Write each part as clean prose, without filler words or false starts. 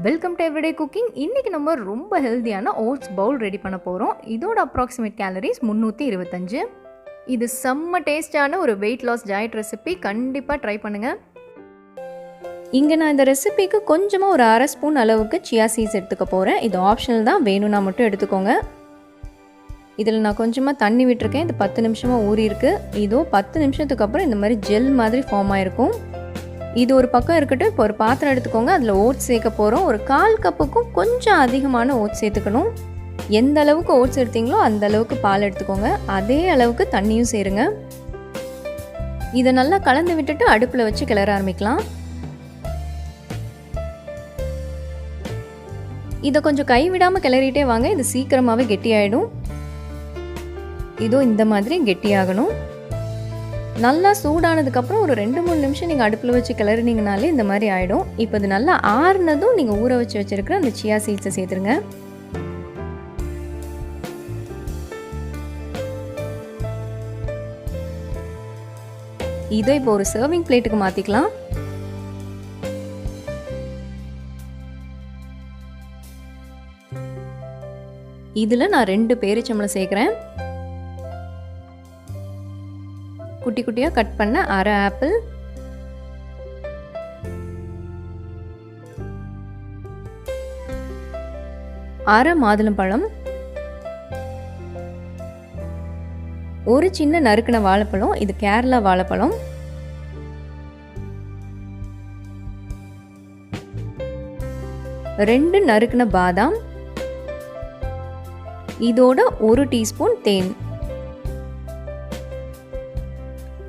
Welcome to everyday cooking. இன்றைக்கி நம்ம ரொம்ப ஹெல்த்தியான ஓட்ஸ் பவுல் ரெடி பண்ண போகிறோம். இதோட அப்ராக்சிமேட் கேலரிஸ் 325. இது செம்ம டேஸ்டான ஒரு வெயிட் லாஸ் டயட் ரெசிபி. கண்டிப்பாக ட்ரை பண்ணுங்கள். இங்கே நான் இந்த ரெசிபிக்கு கொஞ்சமாக ஒரு அரை ஸ்பூன் அளவுக்கு சியா சீட்ஸ் எடுத்துக்க போகிறேன். இது ஆப்ஷனல் தான், வேணும்னா மட்டும் எடுத்துக்கோங்க. இதில் நான் கொஞ்சமாக தண்ணி விட்டுருக்கேன். இது 10 நிமிஷமாக ஊறியிருக்கு. இதோ 10 நிமிஷத்துக்கு அப்புறம் இந்த மாதிரி ஜெல் மாதிரி ஃபார்ம் ஆகிருக்கும். இது ஒரு பக்கம் இருக்கட்டும். இப்போ ஒரு பாத்திரம் எடுத்துக்கோங்க. அதில் ஓட்ஸ் சேர்க்க போகிறோம். ஒரு 1/4 கப்புக்கும் கொஞ்சம் அதிகமான ஓட்ஸ் சேர்த்துக்கணும். எந்த அளவுக்கு ஓட்ஸ் எடுத்தீங்களோ அந்த அளவுக்கு பால் எடுத்துக்கோங்க. அதே அளவுக்கு தண்ணியும் சேருங்க. இதை நல்லா கலந்து விட்டுட்டு அடுப்பில் வச்சு கிளற ஆரம்பிக்கலாம். இதை கொஞ்சம் கைவிடாமல் கிளறிட்டே வாங்க. இது சீக்கிரமாகவே கெட்டியாயிடும். இதோ இந்த மாதிரி கெட்டியாகணும். நல்லா சூடானதுக்கப்புறம் ஒரு 2-3 நிமிஷம் நீங்கள் அடுப்பில் வச்சு கிளறினீங்கனாலே இந்த மாதிரி ஆகிடும். இப்போ இது நல்லா ஆறுனதும் நீங்கள் ஊற வச்சு வச்சுருக்கிற அந்த சியா சீட்ஸை சேர்த்துருங்க. இதை இப்போ ஒரு சர்விங் பிளேட்டுக்கு மாற்றிக்கலாம். இதில் நான் 2 பேரிச்சம்பழம் சேர்க்குறேன். குட்டி குட்டியாக கட் பண்ண அரை ஆப்பிள், அரை மாதுளம்பழம், ஒரு சின்ன நறுக்கின வாழைப்பழம். இது கேரளா வாழைப்பழம். ரெண்டு நறுக்கின பாதாம். இதோட 1 டீஸ்பூன் தேன்.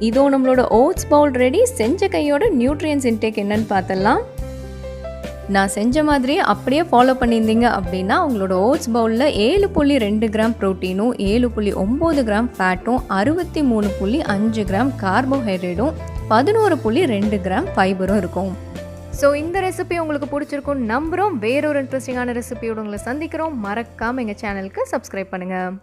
இதோ நம்மளோட ஓட்ஸ் பவுல் ரெடி. செஞ்ச கையோட நியூட்ரியன்ஸ் இன்டேக் என்னன்னு பார்த்தலாம். நான் செஞ்ச மாதிரியே அப்படியே ஃபாலோ பண்ணியிருந்தீங்க அப்படின்னா உங்களோட ஓட்ஸ் பவுலில் 7.2 கிராம் ப்ரோட்டீனும் 7.9 கிராம் ஃபேட்டும் 63.5 கிராம் கார்போஹைட்ரேட்டும் 11.2 கிராம் ஃபைபரும் இருக்கும். ஸோ இந்த ரெசிபி உங்களுக்கு பிடிச்சிருக்கும் நம்புகிறோம். வேறொரு இன்ட்ரெஸ்டிங்கான ரெசிபியோடு உங்களை சந்திக்கிறோம். மறக்காமல் எங்கள் சேனலுக்கு சப்ஸ்கிரைப் பண்ணுங்கள்.